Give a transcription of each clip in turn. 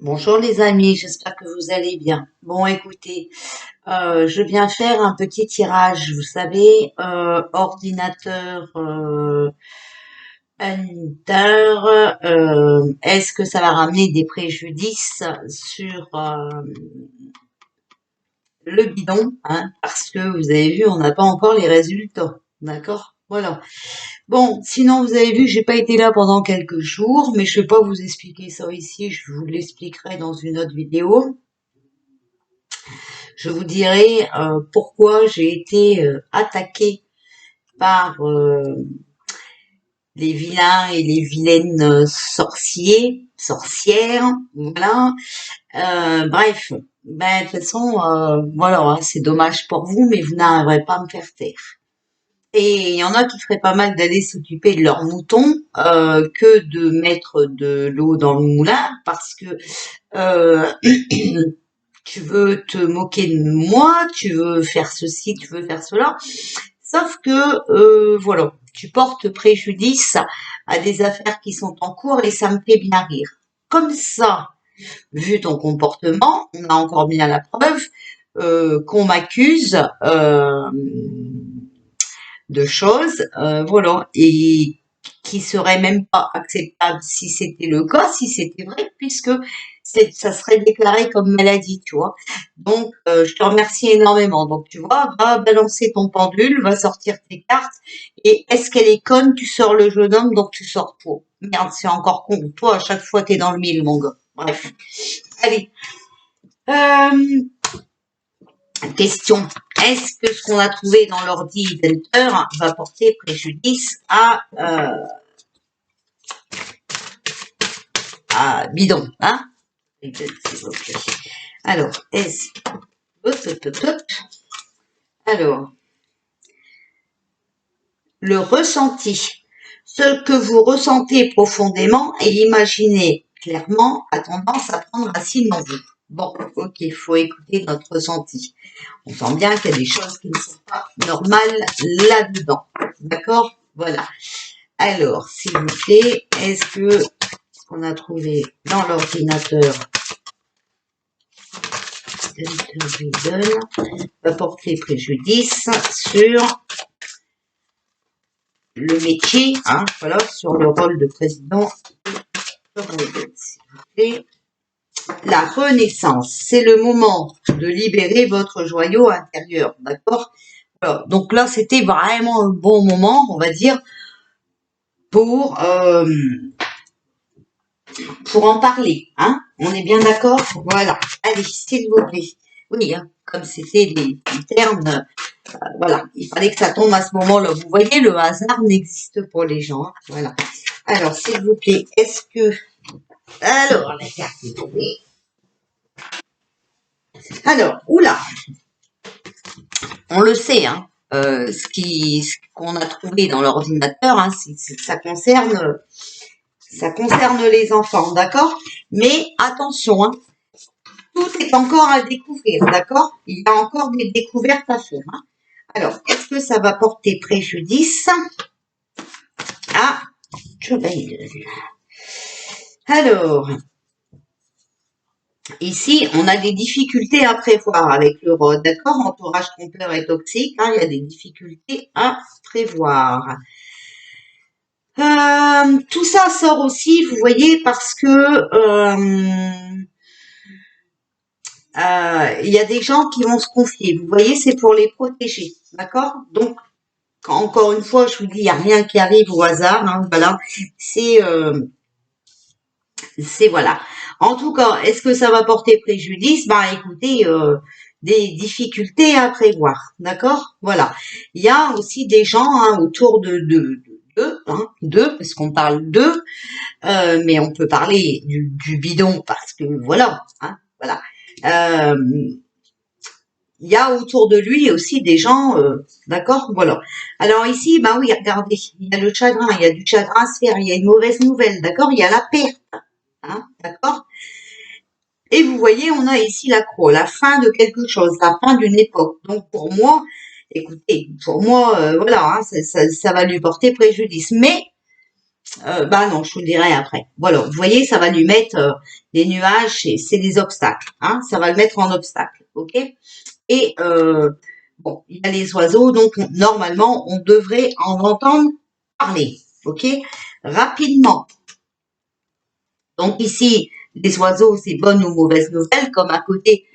Bonjour les amis, j'espère que vous allez bien. Bon, écoutez, je viens faire un petit tirage, vous savez, ordinateur, Hunter, est-ce que ça va ramener des préjudices sur le bidon, hein, parce que vous avez vu, on n'a pas encore les résultats, d'accord? Voilà. Bon, sinon vous avez vu, j'ai pas été là pendant quelques jours, mais je vais pas vous expliquer ça ici, je vous l'expliquerai dans une autre vidéo. Je vous dirai pourquoi j'ai été attaquée par les vilains et les vilaines sorcières, voilà. Bref, ben de toute façon, voilà, hein, c'est dommage pour vous, mais vous n'arriverez pas à me faire taire. Et il y en a qui feraient pas mal d'aller s'occuper de leurs moutons que de mettre de l'eau dans le moulin, parce que euh, tu veux te moquer de moi, tu veux faire ceci, tu veux faire cela. Sauf que, voilà, tu portes préjudice à des affaires qui sont en cours et ça me fait bien rire. Comme ça, vu ton comportement, on a encore bien la preuve qu'on m'accuse de choses, voilà, et qui serait même pas acceptable si c'était le cas, si c'était vrai, puisque ça serait déclaré comme maladie, tu vois. Donc, je te remercie énormément. Donc, tu vois, va balancer ton pendule, va sortir tes cartes, et est-ce qu'elle est conne, tu sors le jeune homme, donc tu sors toi. Merde, c'est encore con. Toi, à chaque fois, t'es dans le mille, mon gars. Bref. Allez. Euh, Question. Est-ce que ce qu'on a trouvé dans l'ordi d'Hunter va porter préjudice à bidon, hein? Alors, est-ce... Alors, le ressenti. Ce que vous ressentez profondément et l'imaginez clairement a tendance à prendre racine en vous. Bon, ok, il faut écouter notre ressenti. On sent bien qu'il y a des choses qui ne sont pas normales là-dedans. D'accord? Voilà. Alors, s'il vous plaît, est-ce que ce qu'on a trouvé dans l'ordinateur va porter préjudice sur le métier, hein, voilà, sur le rôle de président. S'il vous plaît. La renaissance, c'est le moment de libérer votre joyau intérieur, d'accord? Alors, donc là, c'était vraiment un bon moment, on va dire, pour en parler, hein? On est bien d'accord? Voilà. Allez, s'il vous plaît. Oui, hein, comme c'était des termes, voilà, il fallait que ça tombe à ce moment-là. Vous voyez, le hasard n'existe pas, les gens, hein, voilà. Alors, s'il vous plaît, est-ce que... Alors, la carte, s'il vous plaît. Alors, oula, on le sait, hein, ce qu'on a trouvé dans l'ordinateur, hein, ça concerne les enfants, d'accord? Mais attention, hein, tout est encore à découvrir, d'accord? Il y a encore des découvertes à faire. Hein. Alors, est-ce que ça va porter préjudice à Alors, ici, on a des difficultés à prévoir avec le rod, d'accord? Entourage trompeur et toxique, hein, il y a des difficultés à prévoir. Tout ça sort aussi, vous voyez, parce que il y a des gens qui vont se confier. Vous voyez, c'est pour les protéger, d'accord? Donc, encore une fois, je vous dis, il n'y a rien qui arrive au hasard, hein, voilà. C'est voilà. En tout cas, est-ce que ça va porter préjudice? Bah, écoutez, des difficultés à prévoir, d'accord? Voilà. Il y a aussi des gens hein, autour d'eux, parce qu'on parle d'eux, mais on peut parler du bidon parce que voilà, hein, voilà. Il y a autour de lui aussi des gens, d'accord, voilà. Alors ici, bah oui, regardez, il y a le chagrin, il y a du chagrin à se faire, il y a une mauvaise nouvelle, d'accord, il y a la perte, hein, d'accord. Et vous voyez, on a ici la croix, la fin de quelque chose, la fin d'une époque. Donc pour moi, écoutez, pour moi, voilà, hein, ça va lui porter préjudice. Mais Bah non, je vous le dirai après. Voilà, vous voyez, ça va lui mettre les nuages, c'est des obstacles. Hein, ça va le mettre en obstacle, ok. Et bon, il y a les oiseaux, donc normalement, on devrait en entendre parler, ok, rapidement. Donc ici, les oiseaux, c'est bonne ou mauvaise nouvelle, comme à côté,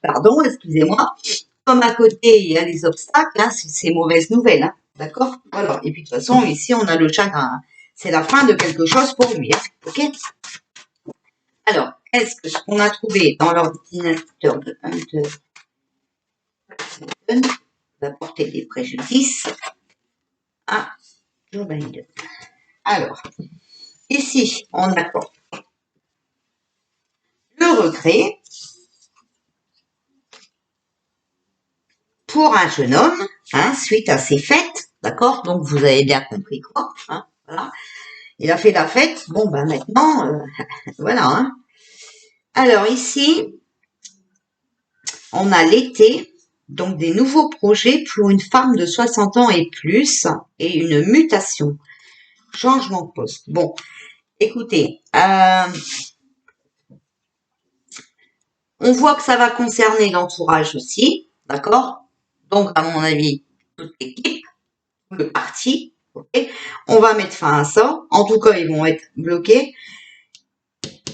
pardon, excusez-moi, comme à côté, il y a les obstacles, hein, c'est mauvaise nouvelle, hein, d'accord. Voilà, et puis de toute façon, ici, on a le chagrin. Hein. C'est la fin de quelque chose pour lui, hein, ok. Alors, est-ce que ce qu'on a trouvé dans l'ordinateur de Hunter va porter des préjudices à Joe Biden? Alors, ici, on a quoi? Le regret pour un jeune homme, hein, suite à ses fêtes, d'accord? Donc, vous avez bien compris quoi, hein, voilà. Il a fait la fête, bon, ben maintenant, voilà, hein. Alors, ici, on a l'été, donc des nouveaux projets pour une femme de 60 ans et plus, et une mutation, changement de poste. Bon, écoutez, on voit que ça va concerner l'entourage aussi, d'accord? Donc, à mon avis, toute l'équipe, le parti, ok? On va mettre fin à ça. En tout cas, ils vont être bloqués.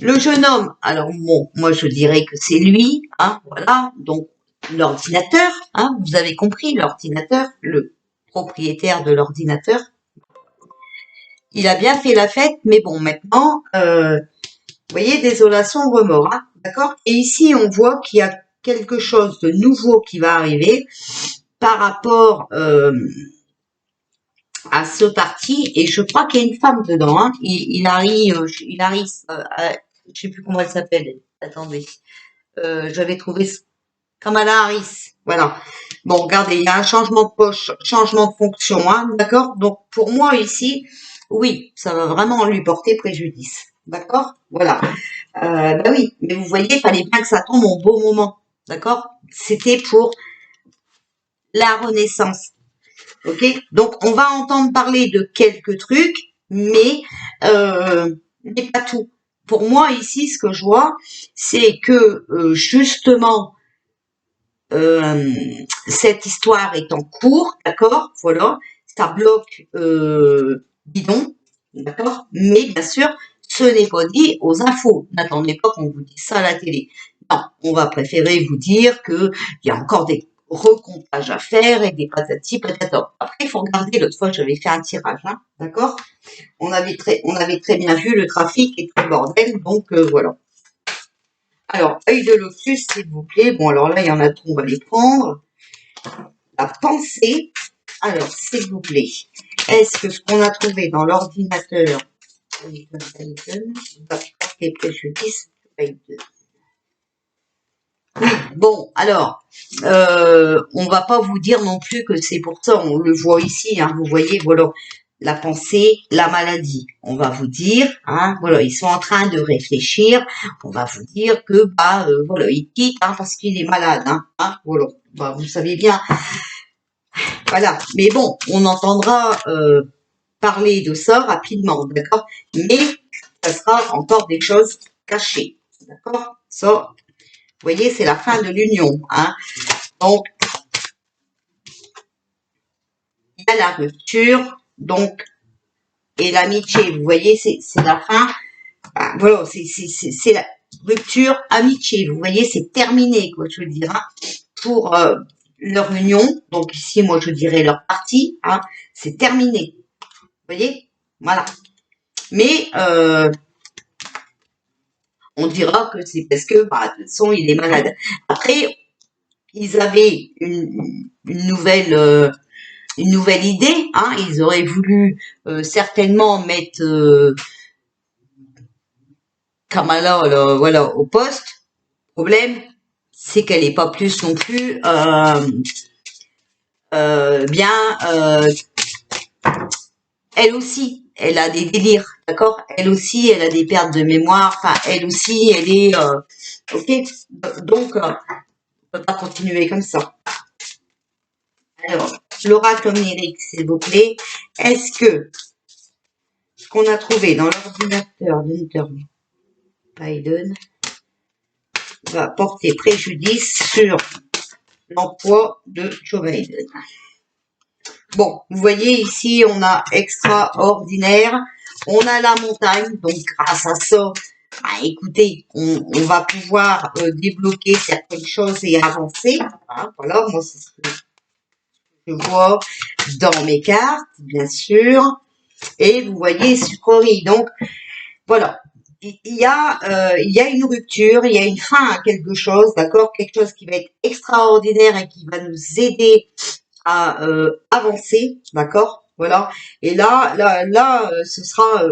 Le jeune homme, alors bon, moi je dirais que c'est lui, hein, voilà. Donc, l'ordinateur, hein, vous avez compris, l'ordinateur, le propriétaire de l'ordinateur, il a bien fait la fête, mais bon, maintenant, vous voyez, désolation, remords, hein, d'accord? Et ici, on voit qu'il y a quelque chose de nouveau qui va arriver par rapport à ce parti, et je crois qu'il y a une femme dedans, hein. Il arrive, je sais plus comment elle s'appelle. Attendez, j'avais trouvé Kamala Harris. Voilà. Bon, regardez, il y a un changement de poche, changement de fonction, hein, d'accord? Donc, pour moi, ici, oui, ça va vraiment lui porter préjudice. D'accord? Voilà. Bah oui, mais vous voyez, il fallait bien que ça tombe au bon moment. D'accord? C'était pour la Renaissance. Ok? Donc, on va entendre parler de quelques trucs, mais pas tout. Pour moi, ici, ce que je vois, c'est que justement, euh, cette histoire est en cours, d'accord? Voilà, ça bloque bidon, d'accord? Mais bien sûr, ce n'est pas dit aux infos. N'attendez pas qu'on vous dise ça à la télé. Non, on va préférer vous dire que il y a encore des recomptages à faire et des patati patata. Après, il faut regarder, l'autre fois, j'avais fait un tirage, hein, d'accord? On avait très bien vu le trafic et tout le bordel, donc voilà. Alors, œil de lotus, s'il vous plaît. Bon, alors là, il y en a trop, on va les prendre. La pensée. Alors, s'il vous plaît, est-ce que ce qu'on a trouvé dans l'ordinateur va porter préjudice? Bon, alors, on va pas vous dire non plus que c'est pour ça, on le voit ici, hein, vous voyez, voilà, la pensée, la maladie. On va vous dire, hein, voilà, ils sont en train de réfléchir, on va vous dire que, bah, voilà, il quitte, hein, parce qu'il est malade, hein, voilà, bah, vous savez bien, voilà. Mais bon, on entendra parler de ça rapidement, d'accord? Mais ça sera encore des choses cachées, d'accord? Ça, vous voyez, c'est la fin de l'union, hein. Donc, il y a la rupture, donc, et l'amitié, vous voyez, c'est la fin. Ben, voilà, c'est la rupture, amitié, vous voyez, c'est terminé, quoi, je veux dire, hein, pour leur union. Donc ici, moi, je dirais leur partie, hein, c'est terminé. Vous voyez, voilà. Mais on dira que c'est parce que, bah, de toute façon, il est malade. Après, ils avaient une nouvelle idée, hein. Ils auraient voulu certainement mettre Kamala voilà, au poste. Problème, c'est qu'elle n'est pas plus non plus bien. Elle aussi, elle a des délires, d'accord? Elle aussi, elle a des pertes de mémoire. Enfin, elle aussi, elle est ok. Donc, on peut pas continuer comme ça. Alors, l'oracle onirique, s'il vous plaît. Est-ce que qu'on a trouvé dans l'ordinateur d'Hunter Biden va porter préjudice sur l'emploi de Joe Biden. Bon, vous voyez ici, on a extraordinaire, on a la montagne, donc grâce à ça, bah, écoutez, on va pouvoir débloquer certaines choses et avancer. Hein, voilà, moi c'est ce que je vois dans mes cartes, bien sûr. Et vous voyez sucrerie. Donc voilà, il y a une rupture, il y a une fin à quelque chose, d'accord, quelque chose qui va être extraordinaire et qui va nous aider à avancer, d'accord, voilà. Et là, ce sera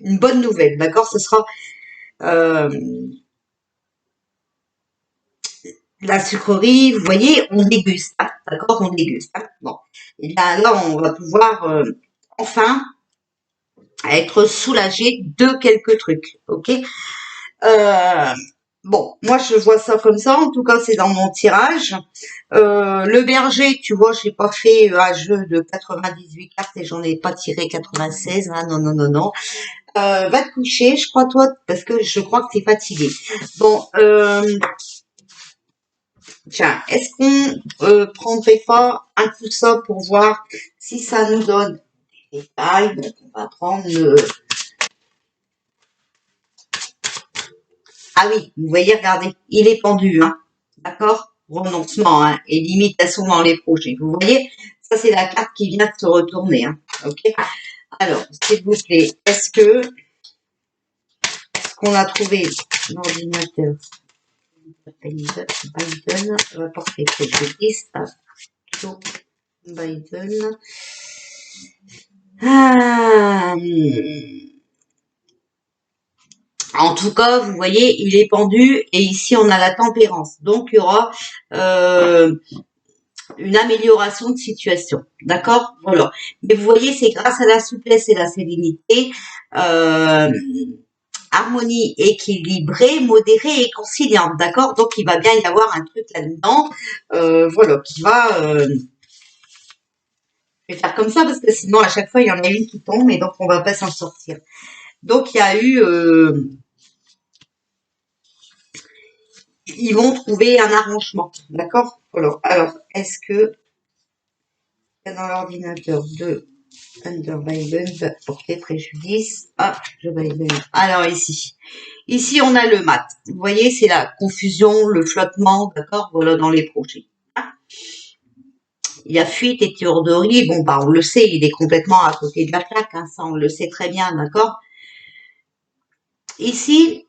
une bonne nouvelle, d'accord. Ce sera la sucrerie, vous voyez, on déguste, hein, d'accord, on déguste. Hein, bon, et là, on va pouvoir enfin être soulagé de quelques trucs, ok. Bon, moi je vois ça comme ça, en tout cas c'est dans mon tirage. Le berger, tu vois, j'ai pas fait un jeu de 98 cartes et j'en ai pas tiré 96, hein, non, non, non, non. Va te coucher, je crois, toi, parce que je crois que t'es fatigué. Bon, tiens, est-ce qu'on prendrait pas un coup ça pour voir si ça nous donne des détails? Donc, on va prendre le... Ah oui, vous voyez, regardez, il est pendu, hein, d'accord? Renoncement, hein, et limitation dans les projets. Vous voyez, ça c'est la carte qui vient de se retourner, hein, ok? Alors, s'il vous plaît, est-ce qu'on a trouvé l'ordinateur Biden va porter préjudice à Joe Biden? Ah, en tout cas, vous voyez, il est pendu et ici on a la tempérance. Donc il y aura une amélioration de situation. D'accord? Voilà. Mais vous voyez, c'est grâce à la souplesse et la sérénité, harmonie équilibrée, modérée et conciliante. D'accord? Donc il va bien y avoir un truc là-dedans, voilà, qui va... je vais faire comme ça parce que sinon à chaque fois il y en a une qui tombe et donc on va pas s'en sortir. Donc il y a eu... ils vont trouver un arrangement. D'accord? Voilà. Alors, est-ce que dans l'ordinateur de Hunter Biden va porter préjudice à Joe Biden? Alors ici. Ici, on a le mat. Vous voyez, c'est la confusion, le flottement, d'accord? Voilà, dans les projets. Il y a fuite et théorie. Bon, bah, on le sait, il est complètement à côté de la plaque, hein, ça, on le sait très bien, d'accord? Ici,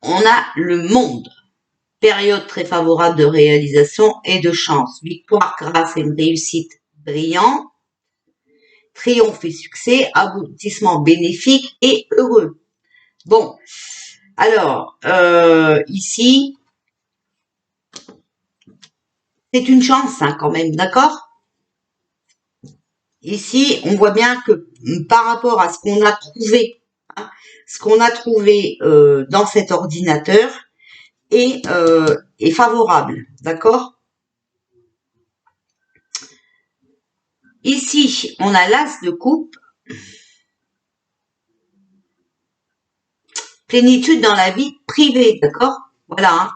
on a le monde. Période très favorable de réalisation et de chance. Victoire grâce à une réussite brillante. Triomphe et succès. Aboutissement bénéfique et heureux. Bon, alors, ici, c'est une chance, hein, quand même, d'accord? Ici, on voit bien que par rapport à ce qu'on a trouvé, hein, dans cet ordinateur est favorable, d'accord? Ici, on a l'as de coupe, plénitude dans la vie privée, d'accord? Voilà.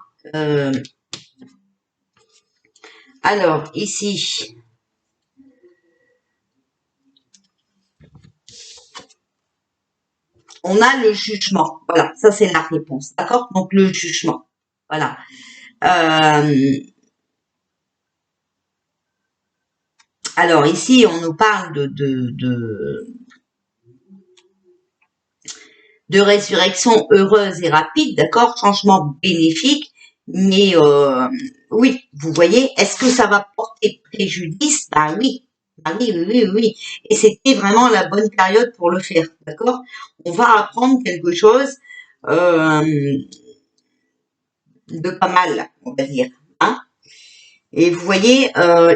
Alors, ici, on a le jugement. Voilà, ça c'est la réponse, d'accord? Donc, le jugement. Voilà. Alors, ici, on nous parle de résurrection heureuse et rapide, d'accord? Changement bénéfique. Mais oui, vous voyez, est-ce que ça va porter préjudice? Bah oui. Ah oui, oui, oui, oui. Et c'était vraiment la bonne période pour le faire, d'accord? On va apprendre quelque chose de pas mal, on va dire. Hein. Et vous voyez,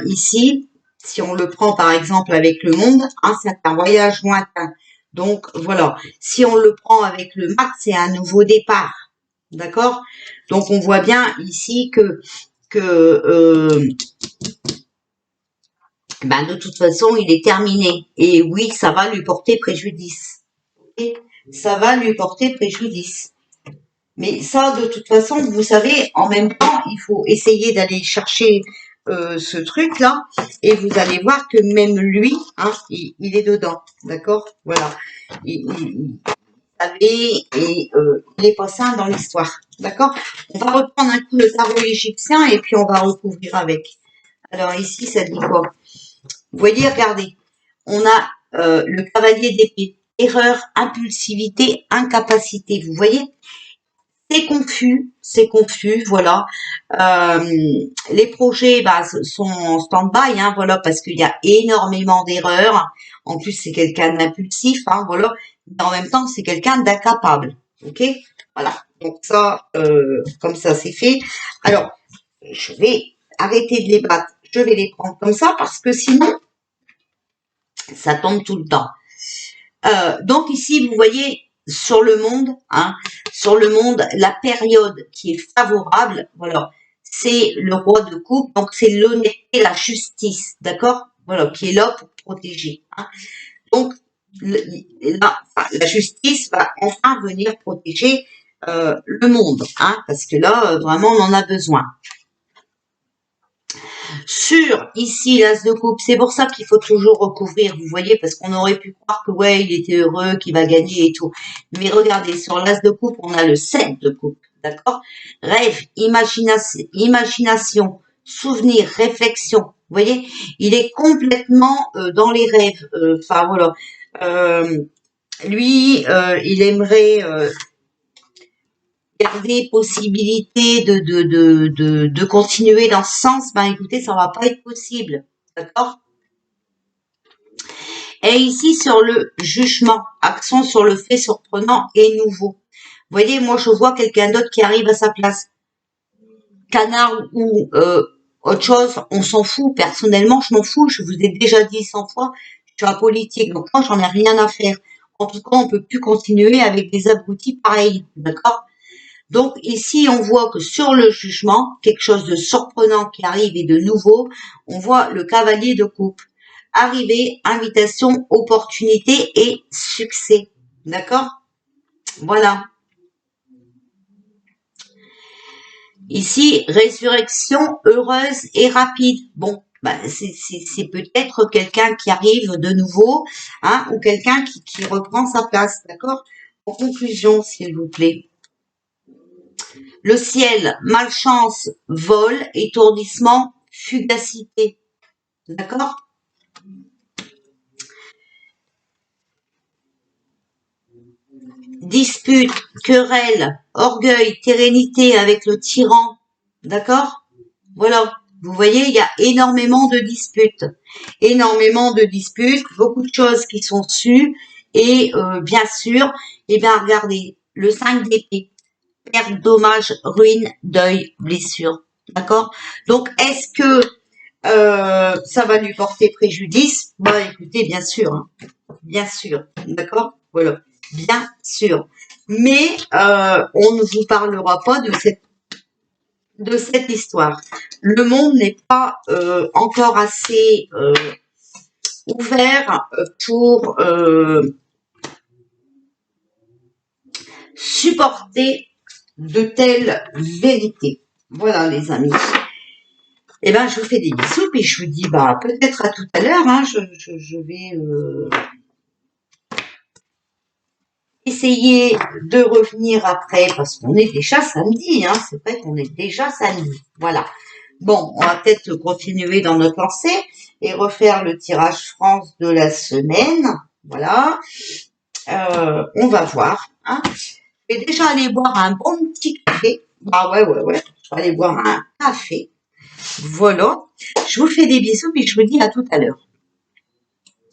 ici, si on le prend par exemple avec le monde, hein, c'est un voyage lointain. Donc voilà, si on le prend avec le mat, c'est un nouveau départ. D'accord? Donc on voit bien ici que ben de toute façon, il est terminé. Et oui, ça va lui porter préjudice. Ok, ça va lui porter préjudice. Mais ça, de toute façon, vous savez, en même temps, il faut essayer d'aller chercher ce truc-là, et vous allez voir que même lui, hein, il est dedans, d'accord? Voilà. Il savait, et il est pas sain dans l'histoire, d'accord? On va reprendre un coup le tarot égyptien, et puis on va recouvrir avec. Alors ici, ça dit quoi? Vous voyez, regardez, on a le cavalier d'épée. Erreur, impulsivité, incapacité. Vous voyez? C'est confus, voilà. Les projets sont en stand-by, hein, voilà, parce qu'il y a énormément d'erreurs. En plus, c'est quelqu'un d'impulsif, hein, voilà. Mais en même temps, c'est quelqu'un d'incapable, ok? Voilà. Donc ça, comme ça, c'est fait. Alors, je vais arrêter de les battre. Je vais les prendre comme ça parce que sinon, ça tombe tout le temps. Donc ici, vous voyez, sur le monde, hein, sur le monde, la période qui est favorable, voilà, c'est le roi de coupe, donc c'est l'honnêteté, la justice, d'accord, voilà, qui est là pour protéger. Hein. Donc la justice va enfin venir protéger le monde, hein, parce que là, vraiment, on en a besoin. Sur ici l'as de coupe, c'est pour ça qu'il faut toujours recouvrir, vous voyez, parce qu'on aurait pu croire que ouais, il était heureux, qu'il va gagner et tout. Mais regardez, sur l'as de coupe, on a le 7 de coupe, d'accord? Rêve, imagination, souvenir, réflexion, vous voyez, il est complètement dans les rêves. Enfin voilà, lui, il aimerait garder possibilité de continuer dans ce sens, ben écoutez, ça va pas être possible. D'accord? Et ici, sur le jugement, accent sur le fait surprenant et nouveau. Vous voyez, moi, je vois quelqu'un d'autre qui arrive à sa place. Canard ou autre chose, on s'en fout. Personnellement, je m'en fous. Je vous ai déjà dit 100 fois, je suis apolitique. Donc, moi, j'en ai rien à faire. En tout cas, on peut plus continuer avec des abrutis pareils. D'accord? Donc ici, on voit que sur le jugement, quelque chose de surprenant qui arrive et de nouveau, on voit le cavalier de coupe. Arrivée, invitation, opportunité et succès. D'accord? Voilà. Ici, résurrection heureuse et rapide. Bon, bah, c'est peut-être quelqu'un qui arrive de nouveau, hein, ou quelqu'un qui reprend sa place. D'accord? En conclusion, s'il vous plaît. Le ciel, malchance, vol, étourdissement, fugacité. D'accord? Dispute, querelle, orgueil, térénité avec le tyran. D'accord? Voilà. Vous voyez, il y a énormément de disputes. Énormément de disputes, beaucoup de choses qui sont sues. Et bien sûr, eh bien, regardez, le 5 d'épée. Perte, dommage, ruine, deuil, blessure. D'accord? Donc, est-ce que ça va lui porter préjudice? Bah, écoutez, bien sûr. Hein. Bien sûr. D'accord? Voilà. Bien sûr. Mais on ne vous parlera pas de cette histoire. Le monde n'est pas encore assez ouvert pour supporter de telles vérités. Voilà, les amis. Eh ben, je vous fais des bisous, puis je vous dis, bah, peut-être à tout à l'heure, hein, je vais essayer de revenir après, parce qu'on est déjà samedi, hein, c'est vrai qu'on est déjà samedi, voilà. Bon, on va peut-être continuer dans notre lancée et refaire le tirage France de la semaine, voilà. On va voir, hein. Je vais déjà aller boire un bon petit café, bah ouais, je vais aller boire un café. Voilà, je vous fais des bisous, puis je vous dis à tout à l'heure.